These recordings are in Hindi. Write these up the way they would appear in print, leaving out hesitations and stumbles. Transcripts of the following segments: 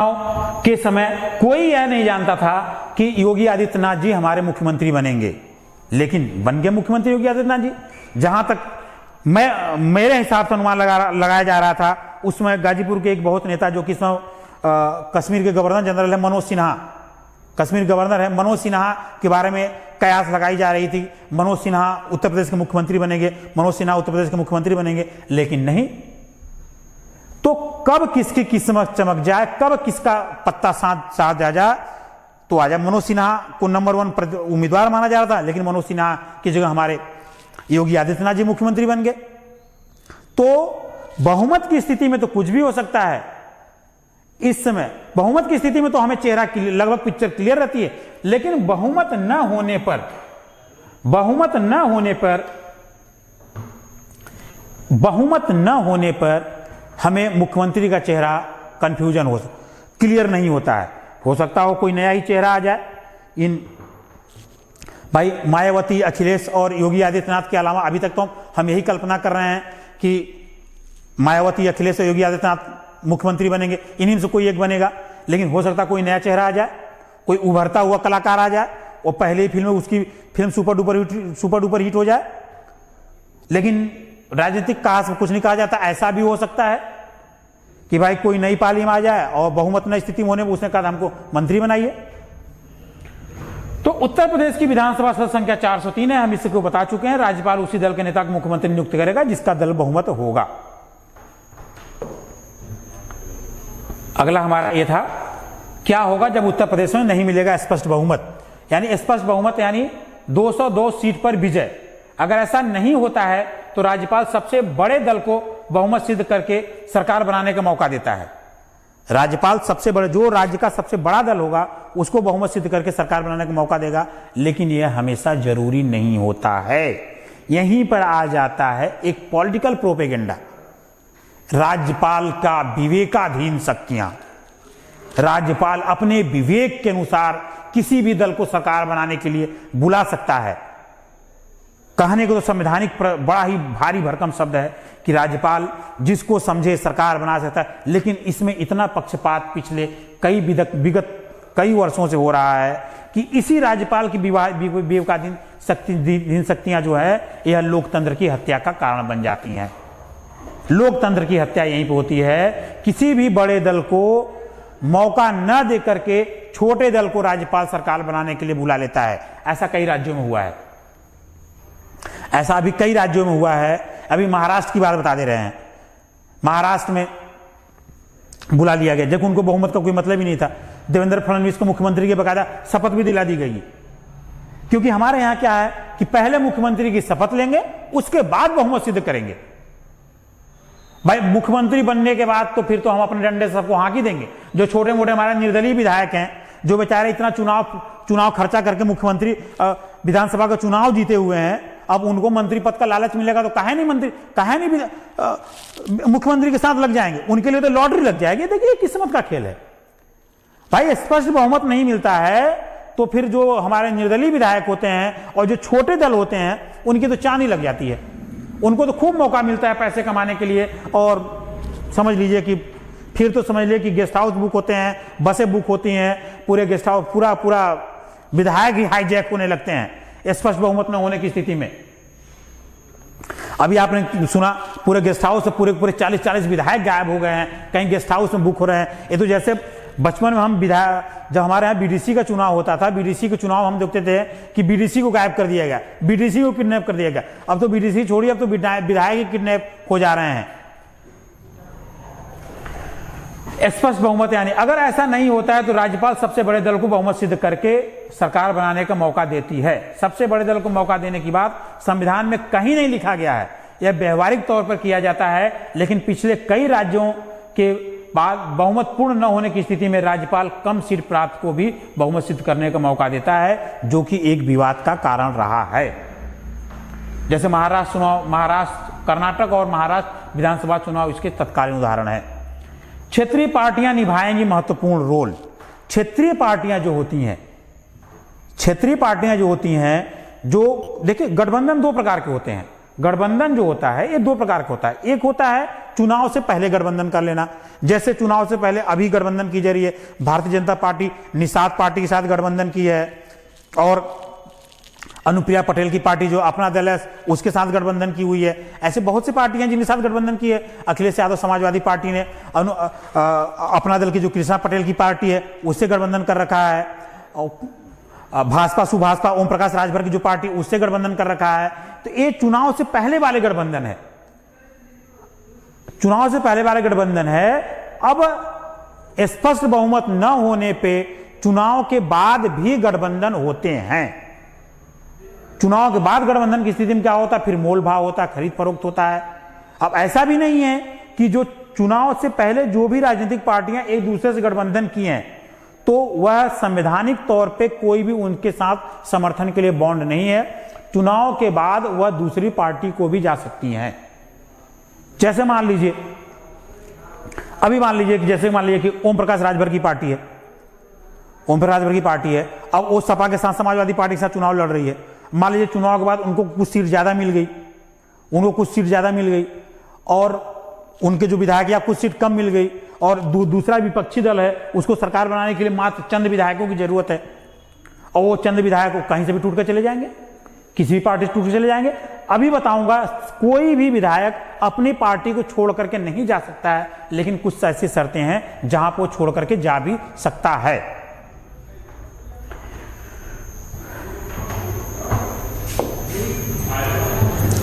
के समय कोई यह नहीं जानता था कि योगी आदित्यनाथ जी हमारे मुख्यमंत्री बनेंगे, लेकिन बन गए मुख्यमंत्री योगी आदित्यनाथ जी। जहां तक मेरे हिसाब से अनुमान लगाया जा रहा था, उसमें गाजीपुर के एक बहुत नेता जो कि कश्मीर के गवर्नर जनरल है मनोज सिन्हा, कश्मीर गवर्नर है मनोज सिन्हा के बारे में कयास लगाई जा रही थी, मनोज सिन्हा उत्तर प्रदेश के मुख्यमंत्री बनेंगे, मनोज सिन्हा उत्तर प्रदेश के मुख्यमंत्री बनेंगे, लेकिन नहीं। तो कब किसकी किस्मत चमक जाए, कब किसका पत्ता साथ आ जाए, तो आजा मनोज सिन्हा को नंबर 1 उम्मीदवार माना जा रहा था, लेकिन मनोज सिन्हा की जगह हमारे योगी आदित्यनाथ जी मुख्यमंत्री बन गए। तो बहुमत की स्थिति में तो कुछ भी हो सकता है। इस समय बहुमत की स्थिति में तो हमें चेहरा लगभग पिक्चर क्लियर रहती है, लेकिन बहुमत न होने पर हमें मुख्यमंत्री का चेहरा कंफ्यूजन क्लियर नहीं होता है। हो सकता हो कोई नया ही चेहरा आ जाए। इन भाई मायावती, अखिलेश और योगी आदित्यनाथ के अलावा अभी तक तो हम यही कल्पना कर रहे हैं कि मायावती, अखिलेश और योगी आदित्यनाथ मुख्यमंत्री बनेंगे, इन्हीं में से कोई एक बनेगा। लेकिन हो सकता कोई नया चेहरा आ जाए, कोई उभरता हुआ कलाकार आ जाए और पहले ही फिल्म में उसकी फिल्म सुपर डुपर हिट हो जाए। लेकिन राजनीतिक कहा से कुछ नहीं कहा जाता, ऐसा भी हो सकता है कि भाई कोई नई पाली में आ जाए और बहुमत न स्थिति होने में उसने कहा हमको मंत्री बनाइए। तो उत्तर प्रदेश की विधानसभा सदस्य संख्या 403 है, हम इसको बता चुके हैं। राज्यपाल उसी दल के नेता को मुख्यमंत्री नियुक्त करेगा जिसका दल बहुमत होगा। अगला हमारा यह था, क्या होगा जब उत्तर प्रदेश में नहीं मिलेगा स्पष्ट बहुमत, यानी स्पष्ट बहुमत यानी 202 सीट पर विजय। अगर ऐसा नहीं होता है तो राज्यपाल सबसे बड़े दल को बहुमत सिद्ध करके सरकार बनाने का मौका देता है। राज्यपाल सबसे बड़े, जो राज्य का सबसे बड़ा दल होगा उसको बहुमत सिद्ध करके सरकार बनाने का मौका देगा। लेकिन यह हमेशा जरूरी नहीं होता है। यहीं पर आ जाता है एक पॉलिटिकल प्रोपेगेंडा। राज्यपाल का विवेकाधीन शक्तियां, राज्यपाल अपने विवेक के अनुसार किसी भी दल को सरकार बनाने के लिए बुला सकता है। कहने को तो संवैधानिक बड़ा ही भारी भरकम शब्द है कि राज्यपाल जिसको समझे सरकार बना सकता है, लेकिन इसमें इतना पक्षपात पिछले विगत कई वर्षों से हो रहा है कि इसी राज्यपाल की विवेकाधीन शक्तियां जो है यह लोकतंत्र की हत्या का कारण बन जाती हैं। लोकतंत्र की हत्या यहीं पर होती है, किसी भी बड़े दल को मौका न दे करके छोटे दल को राज्यपाल सरकार बनाने के लिए बुला लेता है। ऐसा कई राज्यों में हुआ है, ऐसा अभी कई राज्यों में हुआ है। अभी महाराष्ट्र की बात बता दे रहे हैं। महाराष्ट्र में बुला लिया गया जबकि उनको बहुमत का कोई मतलब ही नहीं था। देवेंद्र फडणवीस को मुख्यमंत्री की बकायदा शपथ भी दिला दी गई, क्योंकि हमारे यहां क्या है कि पहले मुख्यमंत्री की शपथ लेंगे उसके बाद बहुमत सिद्ध करेंगे। भाई मुख्यमंत्री बनने के बाद तो फिर तो हम अपने डंडे से सबको हाँकी देंगे। जो छोटे मोटे हमारे निर्दलीय विधायक हैं, जो बेचारे इतना चुनाव खर्चा करके मुख्यमंत्री विधानसभा का चुनाव जीते हुए हैं, अब उनको मंत्री पद का लालच मिलेगा तो काहे नहीं मुख्यमंत्री के साथ लग जाएंगे। उनके लिए तो लॉटरी लग जाएगी। देखिए किस्मत का खेल है भाई। स्पष्ट बहुमत नहीं मिलता है तो फिर जो हमारे निर्दलीय विधायक होते हैं और जो छोटे दल होते हैं उनकी तो चांदी लग जाती है। उनको तो खूब मौका मिलता है पैसे कमाने के लिए। और समझ लीजिए कि फिर तो समझ लीजिए कि गेस्ट हाउस बुक होते हैं, बसें बुक होती हैं, पूरे गेस्ट हाउस पूरा विधायक ही हाईजैक होने लगते हैं स्पष्ट बहुमत न होने की स्थिति में। अभी आपने सुना पूरे गेस्ट हाउस से पूरे 40 विधायक गायब हो गए हैं, कहीं गेस्ट हाउस में बुक हो रहे हैं। ये तो जैसे बचपन में हम विधायक, जब हमारे यहाँ बीडीसी का चुनाव होता था, बीडीसी का चुनाव हम देखते थे कि बीडीसी को गायब कर दिया गया, बीडीसी को किडनैप कर दिया गया। अब तो बीडीसी छोड़िए, अब तो विधायक ही किडनैप हो जा रहे हैं। स्पष्ट बहुमत यानी अगर ऐसा नहीं होता है तो राज्यपाल सबसे बड़े दल को बहुमत सिद्ध करके सरकार बनाने का मौका देती है। सबसे बड़े दल को मौका देने की बात संविधान में कहीं नहीं लिखा गया है, यह व्यवहारिक तौर पर किया जाता है। लेकिन पिछले कई राज्यों के बाद बहुमत पूर्ण न होने की स्थिति में राज्यपाल कम सीट प्राप्त को भी बहुमत सिद्ध करने का मौका देता है, जो कि एक विवाद का कारण रहा है। जैसे महाराष्ट्र चुनाव, कर्नाटक और महाराष्ट्र विधानसभा चुनाव इसके तत्कालीन उदाहरण है। क्षेत्रीय पार्टियां निभाएंगी महत्वपूर्ण रोल। क्षेत्रीय पार्टियां जो होती हैं, जो देखिए गठबंधन दो प्रकार के होते हैं। गठबंधन जो होता है ये दो प्रकार का होता है। एक होता है चुनाव से पहले गठबंधन कर लेना, जैसे चुनाव से पहले अभी गठबंधन की जा रही है, भारतीय जनता पार्टी निषाद पार्टी के साथ गठबंधन की है और अनुप्रिया पटेल की पार्टी जो अपना दल है उसके साथ गठबंधन की हुई है। ऐसे बहुत सी पार्टियां जिनके साथ गठबंधन की है। अखिलेश यादव समाजवादी पार्टी ने अपना दल की जो कृष्णा पटेल की पार्टी है उससे गठबंधन कर रखा है, भाजपा सुभाषपा ओम प्रकाश राजभर की जो पार्टी उससे गठबंधन कर रखा है। तो ये चुनाव से पहले वाले गठबंधन है, चुनाव से पहले वाले गठबंधन है। अब स्पष्ट बहुमत न होने पे चुनाव के बाद भी गठबंधन होते हैं। चुनाव के बाद गठबंधन की स्थिति में क्या होता है, फिर मोल भाव होता है, खरीद फरोख्त होता है। अब ऐसा भी नहीं है कि जो चुनाव से पहले जो भी राजनीतिक पार्टियां एक दूसरे से गठबंधन की हैं तो वह संवैधानिक तौर पे कोई भी उनके साथ समर्थन के लिए बॉन्ड नहीं है। चुनाव के बाद वह दूसरी पार्टी को भी जा सकती हैं। जैसे मान लीजिए कि ओम प्रकाश राजभर की पार्टी है, ओम प्रकाश राजभर की पार्टी है, अब वो सपा के साथ समाजवादी पार्टी के साथ चुनाव लड़ रही है। मान लीजिए चुनाव के बाद उनको कुछ सीट ज्यादा मिल गई, और उनके जो विधायक या कुछ सीट कम मिल गई, और दूसरा विपक्षी दल है उसको सरकार बनाने के लिए मात्र चंद विधायकों की जरूरत है, और वो चंद विधायक कहीं से भी टूट कर चले जाएंगे, किसी भी पार्टी से टूट कर चले जाएंगे। अभी बताऊंगा, कोई भी विधायक अपनी पार्टी को छोड़ करके नहीं जा सकता है, लेकिन कुछ ऐसी शर्तें हैं जहां पर वो छोड़ करके जा भी सकता है।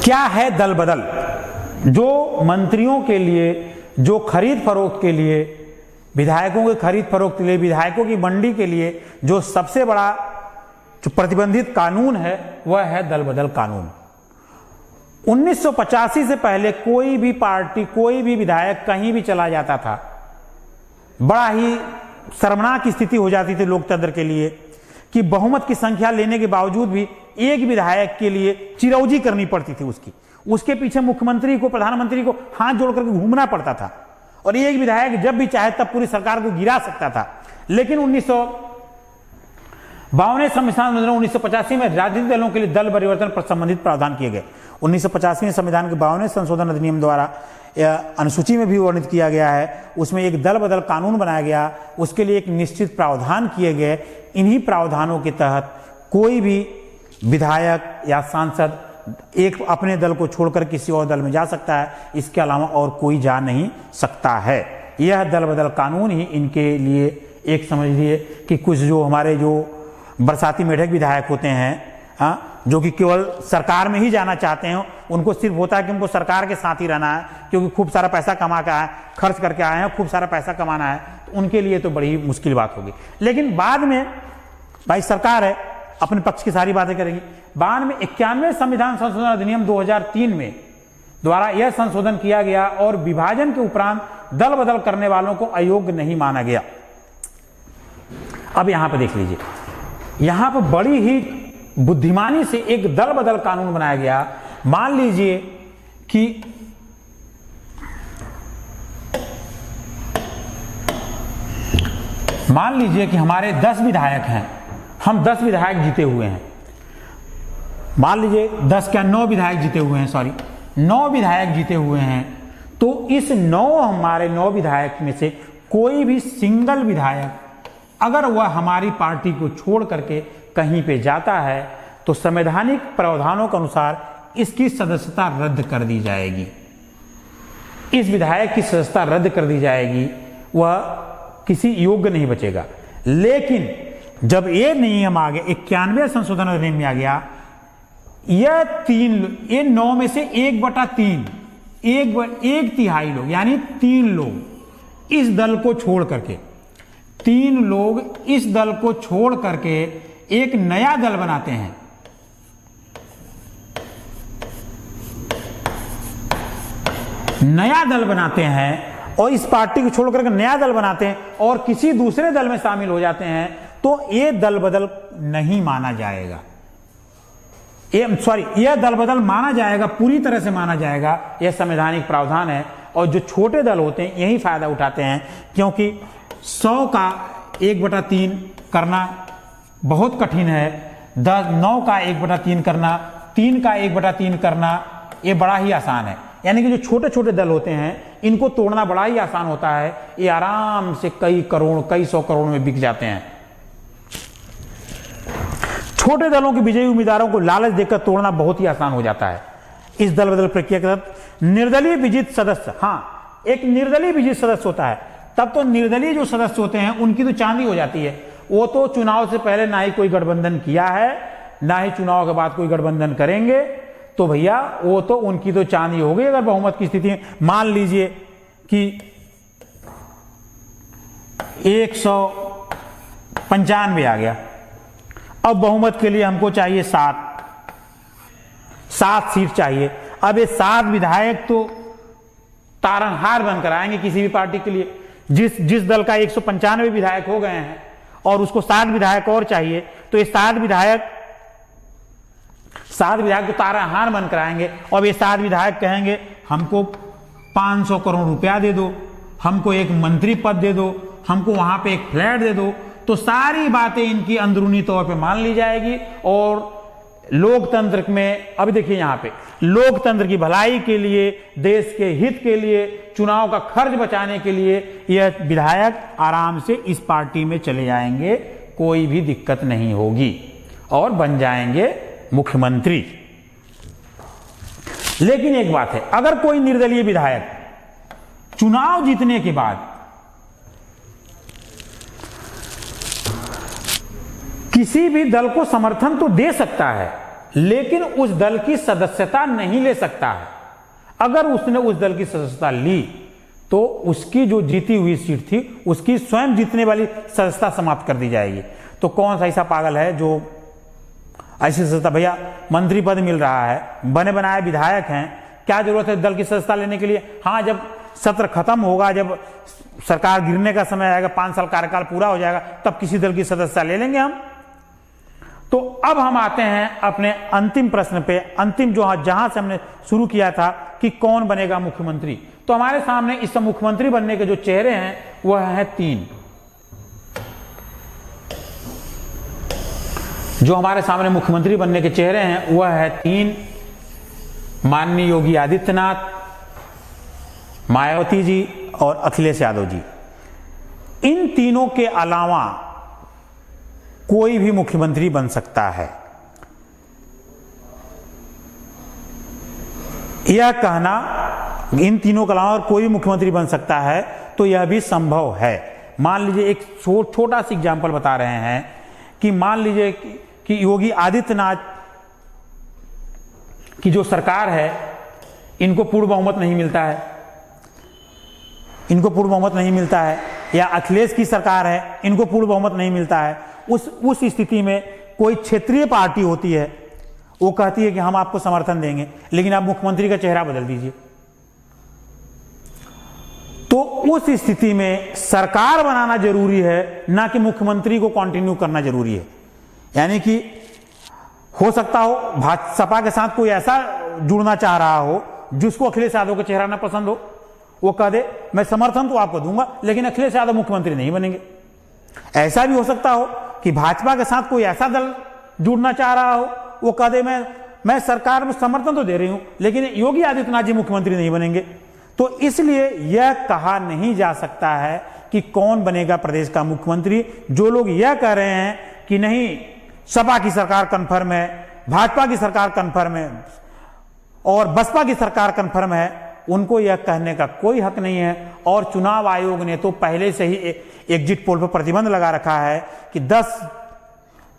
क्या है दल बदल? जो मंत्रियों के लिए, जो खरीद फरोख्त के लिए, विधायकों के खरीद फरोख्त के लिए, विधायकों की मंडी के लिए जो सबसे बड़ा जो प्रतिबंधित कानून है वह है दल बदल कानून। 1985 से पहले कोई भी पार्टी, कोई भी विधायक कहीं भी चला जाता था, बड़ा ही शर्मनाक स्थिति हो जाती थी लोकतंत्र के लिए कि बहुमत की संख्या लेने के बावजूद भी एक विधायक के लिए चिरौंजी करनी पड़ती थी। उसके पीछे मुख्यमंत्री को, प्रधानमंत्री को हाथ जोड़ करके घूमना पड़ता था, और एक विधायक जब भी चाहे तब पूरी सरकार को गिरा सकता था। लेकिन 1952 संविधान 1985 में राजनीतिक दलों के लिए दल परिवर्तन पर संबंधित प्रावधान किए गए। 1985 संविधान के 52वें संशोधन अधिनियम द्वारा अनुसूची में भी वर्णित किया गया है, उसमें एक दल बदल कानून बनाया गया, उसके लिए एक निश्चित प्रावधान किए गए। इन्हीं प्रावधानों के तहत कोई भी विधायक या सांसद एक अपने दल को छोड़कर किसी और दल में जा सकता है, इसके अलावा और कोई जा नहीं सकता है। यह दल बदल कानून ही इनके लिए एक, समझ लिए कि कुछ जो हमारे जो बरसाती मेढक विधायक होते हैं, जो कि केवल सरकार में ही जाना चाहते हैं, उनको सिर्फ होता है कि उनको सरकार के साथ ही रहना है, क्योंकि खूब सारा पैसा कमा के आए, खर्च करके आए हैं, खूब सारा पैसा कमाना है, तो उनके लिए तो बड़ी मुश्किल बात होगी। लेकिन बाद में भाई सरकार है, अपने पक्ष की सारी बातें करेंगी। बाद में 91 संविधान संशोधन अधिनियम 2003 में द्वारा यह संशोधन किया गया और विभाजन के उपरांत दल बदल करने वालों को अयोग्य नहीं माना गया। अब यहां पर देख लीजिए, यहां पर बड़ी ही बुद्धिमानी से एक दल बदल कानून बनाया गया। मान लीजिए कि हमारे 10 विधायक हैं, हम 10 विधायक जीते हुए हैं। मान लीजिए 10 क्या 9 विधायक जीते हुए हैं, 9 विधायक जीते हुए हैं। तो इस 9 विधायक में से कोई भी सिंगल विधायक अगर वह हमारी पार्टी को छोड़ करके कहीं पे जाता है तो संवैधानिक प्रावधानों के अनुसार इसकी सदस्यता रद्द कर दी जाएगी। इस विधायक की सदस्यता रद्द कर दी जाएगी, वह किसी योग्य नहीं बचेगा। लेकिन जब ये नियम आ गया, 91 संशोधन अधिनियम में आ गया, ये 9 में से 1/3, एक तिहाई लोग यानी 3 लोग इस दल को छोड़ करके, 3 लोग इस दल को छोड़ करके एक नया दल बनाते हैं। नया दल बनाते हैं और इस पार्टी को छोड़ करके नया दल बनाते हैं और किसी दूसरे दल में शामिल हो जाते हैं, तो ये दल बदल नहीं माना जाएगा। यह दल बदल माना जाएगा, पूरी तरह से माना जाएगा। यह संवैधानिक प्रावधान है। और जो छोटे दल होते हैं यही फायदा उठाते हैं, क्योंकि 100 का 1/3 करना बहुत कठिन है, 9 का 1/3 करना, 3 का 1/3 करना ये बड़ा ही आसान है। यानी कि जो छोटे छोटे दल होते हैं इनको तोड़ना बड़ा ही आसान होता है। ये आराम से कई करोड़, कई सौ करोड़ में बिक जाते हैं। छोटे दलों के विजयी उम्मीदवारों को लालच देकर तोड़ना बहुत ही आसान हो जाता है। इस दल बदल प्रक्रिया के तहत निर्दलीय विजित सदस्य, हाँ एक निर्दलीय विजित सदस्य होता है, तब तो निर्दलीय जो सदस्य होते हैं उनकी तो चांदी हो जाती है। वो तो चुनाव से पहले ना ही कोई गठबंधन किया है, ना ही चुनाव के बाद कोई गठबंधन करेंगे, तो भैया वो तो उनकी तो चांदी हो गई। अगर बहुमत की स्थिति में मान लीजिए कि 195 आ गया, अब बहुमत के लिए हमको चाहिए 7 सीट चाहिए। अब ये 7 विधायक तो तारनहार बनकर आएंगे किसी भी पार्टी के लिए। जिस दल का 195 विधायक हो गए हैं और उसको 7 विधायक और चाहिए, तो ये 7 विधायक तो तारनहार बनकर आएंगे। और ये 7 विधायक कहेंगे हमको 500 करोड़ रुपया दे दो, हमको एक मंत्री पद दे दो, हमको वहां पे एक फ्लैट दे दो। तो सारी बातें इनकी अंदरूनी तौर पे मान ली जाएगी। और लोकतंत्र में अभी देखिए यहां पे लोकतंत्र की भलाई के लिए, देश के हित के लिए, चुनाव का खर्च बचाने के लिए यह विधायक आराम से इस पार्टी में चले जाएंगे, कोई भी दिक्कत नहीं होगी और बन जाएंगे मुख्यमंत्री। लेकिन एक बात है, अगर कोई निर्दलीय विधायक चुनाव जीतने के बाद किसी भी दल को समर्थन तो दे सकता है, लेकिन उस दल की सदस्यता नहीं ले सकता है। अगर उसने उस दल की सदस्यता ली तो उसकी जो जीती हुई सीट थी उसकी स्वयं जीतने वाली सदस्यता समाप्त कर दी जाएगी। तो कौन सा ऐसा पागल है जो ऐसी सदस्यता, भैया मंत्री पद मिल रहा है, बने बनाए विधायक हैं, क्या जरूरत है दल की सदस्यता लेने के लिए? हाँ, जब सत्र खत्म होगा, जब सरकार गिरने का समय आएगा, 5 साल कार्यकाल पूरा हो जाएगा, तब किसी दल की सदस्यता ले लेंगे हम। तो अब हम आते हैं अपने अंतिम प्रश्न पे, अंतिम जो जहां से हमने शुरू किया था कि कौन बनेगा मुख्यमंत्री। तो हमारे सामने इस मुख्यमंत्री बनने के जो चेहरे हैं वह है 3। जो हमारे सामने मुख्यमंत्री बनने के चेहरे हैं वह है 3, माननीय योगी आदित्यनाथ, मायावती जी और अखिलेश यादव जी। इन तीनों के अलावा कोई भी मुख्यमंत्री बन सकता है। यह कहना इन तीनों के अलावा कोई भी मुख्यमंत्री बन सकता है तो यह भी संभव है। मान लीजिए एक छोटा सा एग्जाम्पल बता रहे हैं कि मान लीजिए कि योगी आदित्यनाथ की जो सरकार है इनको पूर्ण बहुमत नहीं मिलता है, इनको पूर्ण बहुमत नहीं मिलता है, या अखिलेश की सरकार है, इनको पूर्ण बहुमत नहीं मिलता है। उस स्थिति में कोई क्षेत्रीय पार्टी होती है, वो कहती है कि हम आपको समर्थन देंगे, लेकिन आप मुख्यमंत्री का चेहरा बदल दीजिए। तो उस स्थिति में सरकार बनाना जरूरी है, ना कि मुख्यमंत्री को कंटिन्यू करना जरूरी है। यानी कि हो सकता हो भाजपा के साथ कोई ऐसा जुड़ना चाह रहा हो जिसको अखिलेश यादव का चेहरा ना पसंद हो, वो कह दे मैं समर्थन तो आपको दूंगा लेकिन अखिलेश यादव मुख्यमंत्री नहीं बनेंगे। ऐसा भी हो सकता हो कि भाजपा के साथ कोई ऐसा दल जुड़ना चाह रहा हो, वो कह दे मैं सरकार में समर्थन तो दे रही हूं लेकिन योगी आदित्यनाथ जी मुख्यमंत्री नहीं बनेंगे। तो इसलिए यह कहा नहीं जा सकता है कि कौन बनेगा प्रदेश का मुख्यमंत्री। जो लोग यह कह रहे हैं कि नहीं सपा की सरकार कन्फर्म है, भाजपा की सरकार कन्फर्म है और बसपा की सरकार कन्फर्म है, उनको यह कहने का कोई हक नहीं है। और चुनाव आयोग ने तो पहले से ही एग्जिट पोल पर प्रतिबंध लगा रखा है कि 10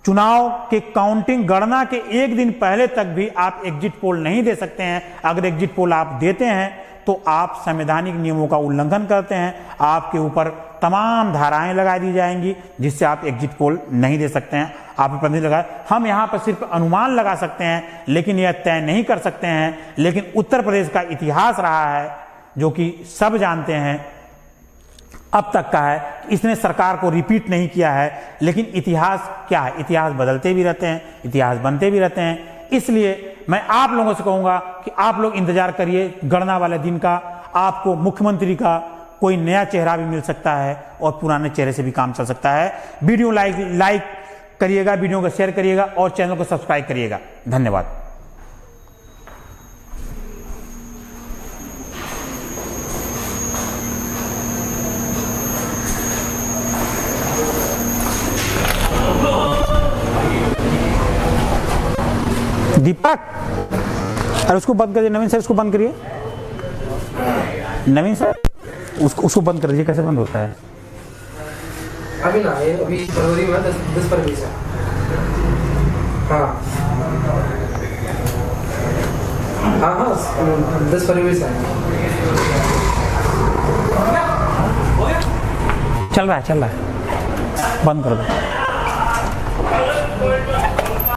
चुनाव के काउंटिंग गणना के एक दिन पहले तक भी आप एग्जिट पोल नहीं दे सकते हैं। अगर एग्जिट पोल आप देते हैं तो आप संवैधानिक नियमों का उल्लंघन करते हैं, आपके ऊपर तमाम धाराएं लगा दी जाएंगी जिससे आप एग्जिट पोल नहीं दे सकते हैं। आप प्रतिनिधि लगाए, हम यहां पर सिर्फ अनुमान लगा सकते हैं लेकिन यह तय नहीं कर सकते हैं। लेकिन उत्तर प्रदेश का इतिहास रहा है जो कि सब जानते हैं, अब तक का है, इसने सरकार को रिपीट नहीं किया है। लेकिन इतिहास क्या है, इतिहास बदलते भी रहते हैं, इतिहास बनते भी रहते हैं। इसलिए मैं आप लोगों से कहूंगा कि आप लोग इंतजार करिए गणना वाले दिन का, आपको मुख्यमंत्री का कोई नया चेहरा भी मिल सकता है और पुराने चेहरे से भी काम चल सकता है। वीडियो लाइक करिएगा, वीडियो को शेयर करिएगा और चैनल को सब्सक्राइब करिएगा। धन्यवाद। दीपक, अरे उसको बंद करिए। नवीन सर उसको बंद करिए। नवीन सर उसको बंद कर दीजिए। कैसे बंद होता है? अभी ना, ये अभी फरवरी में 10 फरवरी से। हाँ हाँ हाँ, 10 फरवरी से चल रहा है, बंद कर दो।